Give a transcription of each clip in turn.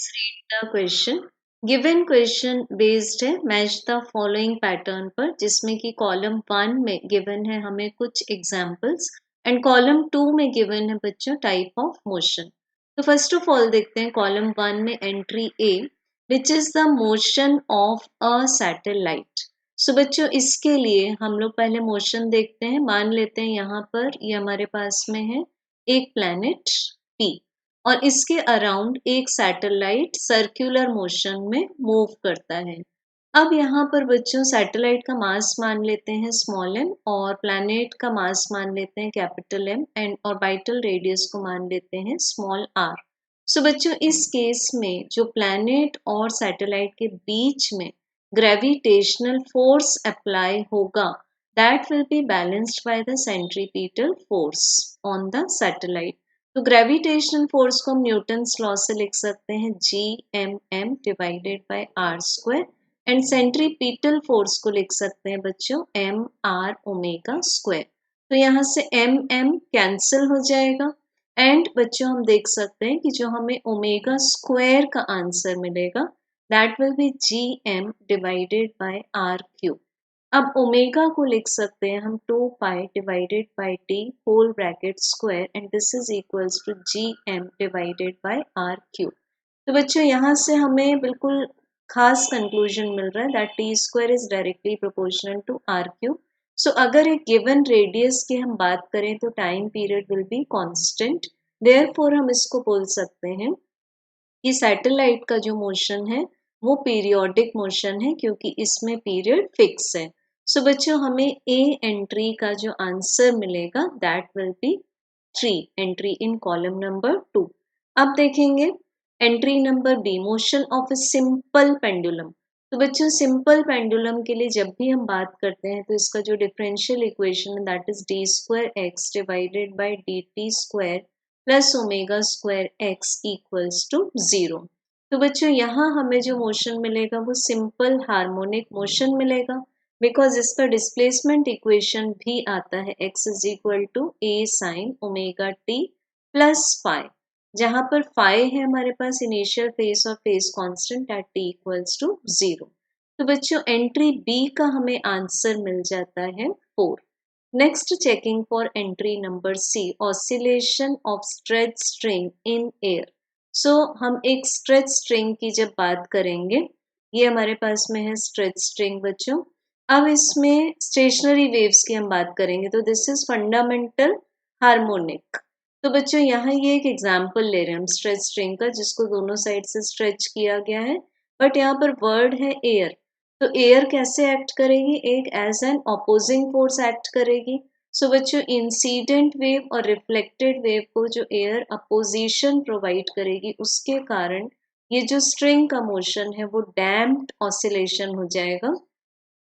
Let's read the question. Given question based है match the following pattern पर, जिसमें कि कॉलम 1 में गिवन है हमें कुछ एग्जांपल्स एंड कॉलम 2 में गिवन है बच्चों टाइप ऑफ मोशन। तो फर्स्ट ऑफ ऑल देखते हैं कॉलम 1 में entry A which is the motion of a satellite. So बच्चों इसके लिए हम लोग पहले मोशन देखते हैं। मान लेते हैं यहाँ पर ये हमारे पास में है एक प्लैनेट पी और इसके अराउंड एक सैटेलाइट सर्कुलर मोशन में मूव करता है। अब यहाँ पर बच्चों सैटेलाइट का मास मान लेते हैं स्मॉल m और प्लैनेट का मास मान लेते हैं capital M and orbital radius को मान लेते हैं स्मॉल r। सो बच्चों इस केस में जो प्लैनेट और सैटेलाइट के बीच में ग्रेविटेशनल फोर्स अप्लाई होगा that will be balanced by the centripetal force on the satellite. तो ग्रेविटेशनल फोर्स को हम न्यूटन्स लॉ से लिख सकते हैं G(m)m divided by r square and centripetal force को लिख सकते हैं बच्चों mr ओमेगा स्क्वायर। तो यहाँ से m कैंसिल हो जाएगा एंड बच्चों हम देख सकते हैं कि जो हमें ओमेगा स्क्वायर का आंसर मिलेगा that will be Gm divided by r cube. अब ओमेगा को लिख सकते हैं हम 2 pi divided by T whole bracket square and this is equals to Gm divided by r cube. तो बच्चों यहाँ से हमें बिल्कुल खास कंक्लूजन मिल रहा है that T square is directly proportional to r cube. So अगर एक गिवन रेडियस की हम बात करें तो time period will be constant, therefore हम इसको बोल सकते हैं कि सैटेलाइट का जो मोशन है वो पीरियोडिक मोशन है क्योंकि इसमें पीरियड फिक्स है। सो बच्चों हमें ए एंट्री का जो आंसर मिलेगा that will be 3 entry in column number 2। अब देखेंगे entry number B motion of a simple pendulum. तो बच्चों सिंपल पेंडुलम के लिए जब भी हम बात करते हैं तो इसका जो डिफरेंशियल इक्वेशन है that is d square x divided by d t square plus omega square x equals to 0। तो बच्चों यहाँ हमें जो मोशन मिलेगा वो सिंपल हार्मोनिक मोशन मिलेगा बिकॉज इसका डिस्प्लेसमेंट इक्वेशन भी आता है x is equal to A sine omega t plus phi, जहाँ पर फाई है हमारे पास इनिशियल फेज और phase constant at t equals to 0। तो बच्चों एंट्री बी का हमें आंसर मिल जाता है 4। Next checking for entry number C oscillation of stretch string in air. So हम एक स्ट्रेच स्ट्रिंग की जब बात करेंगे, ये हमारे पास में है स्ट्रेच स्ट्रिंग बच्चों। अब इसमें स्टेशनरी वेव्स की हम बात करेंगे तो दिस इज फंडामेंटल हार्मोनिक। तो बच्चों यहाँ ये एक एग्जाम्पल ले रहे हैं हम स्ट्रेच स्ट्रिंग का जिसको दोनों साइड से स्ट्रेच किया गया है, बट यहाँ पर वर्ड है एयर। तो एयर कैसे एक्ट करेगी, एक as an opposing force act करेगी। सो बच्चों इंसिडेंट वेव और रिफ्लेक्टेड वेव को जो एयर अपोजिशन प्रोवाइड करेगी उसके कारण ये जो स्ट्रिंग का मोशन है वो डैम्प्ड ऑसिलेशन हो जाएगा,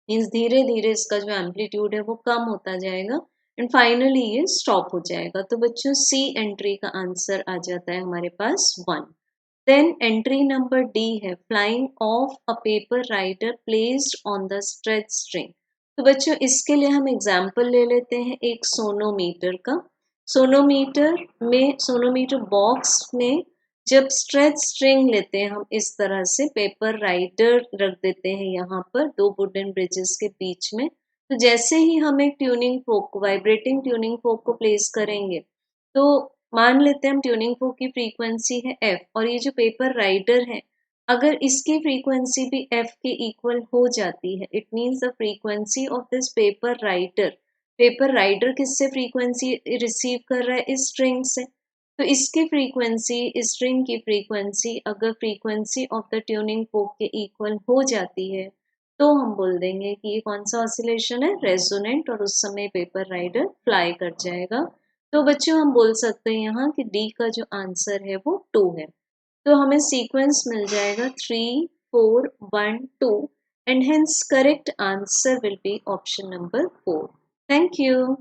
मीन्स धीरे धीरे इसका जो एम्पलीट्यूड है वो कम होता जाएगा एंड फाइनली ये स्टॉप हो जाएगा। तो बच्चों सी एंट्री का आंसर आ जाता है हमारे पास 1। देन एंट्री नंबर डी है flying of a paper writer placed on the stretch string. तो बच्चों इसके लिए हम एग्जाम्पल ले लेते हैं एक सोनोमीटर का। सोनोमीटर बॉक्स में जब स्ट्रेच स्ट्रिंग लेते हैं हम इस तरह से पेपर राइटर रख देते हैं यहाँ पर 2 वुडन ब्रिजेस के बीच में। तो जैसे ही हम एक ट्यूनिंग फोक को वाइब्रेटिंग ट्यूनिंग फोक को प्लेस करेंगे तो मान लेते हैं हम ट्यूनिंग फोक की फ्रीक्वेंसी है f और ये जो पेपर राइडर है अगर इसकी फ्रीक्वेंसी भी f के इक्वल हो जाती है it means the frequency of this paper rider किससे फ्रीक्वेंसी रिसीव कर रहा है, इस स्ट्रिंग से। तो इसकी फ्रीक्वेंसी इस स्ट्रिंग की फ्रीक्वेंसी अगर फ्रीक्वेंसी ऑफ द ट्यूनिंग फोक के इक्वल हो जाती है तो हम बोल देंगे कि ये कौन सा ऑसिलेशन है, रेजोनेंट, और उस समय पेपर राइडर फ्लाई कर जाएगा। तो बच्चों हम बोल सकते हैं यहाँ कि डी का जो आंसर है वो 2 है। तो हमें सीक्वेंस मिल जाएगा 3 4 1 2 and hence correct answer will be option number 4। Thank you.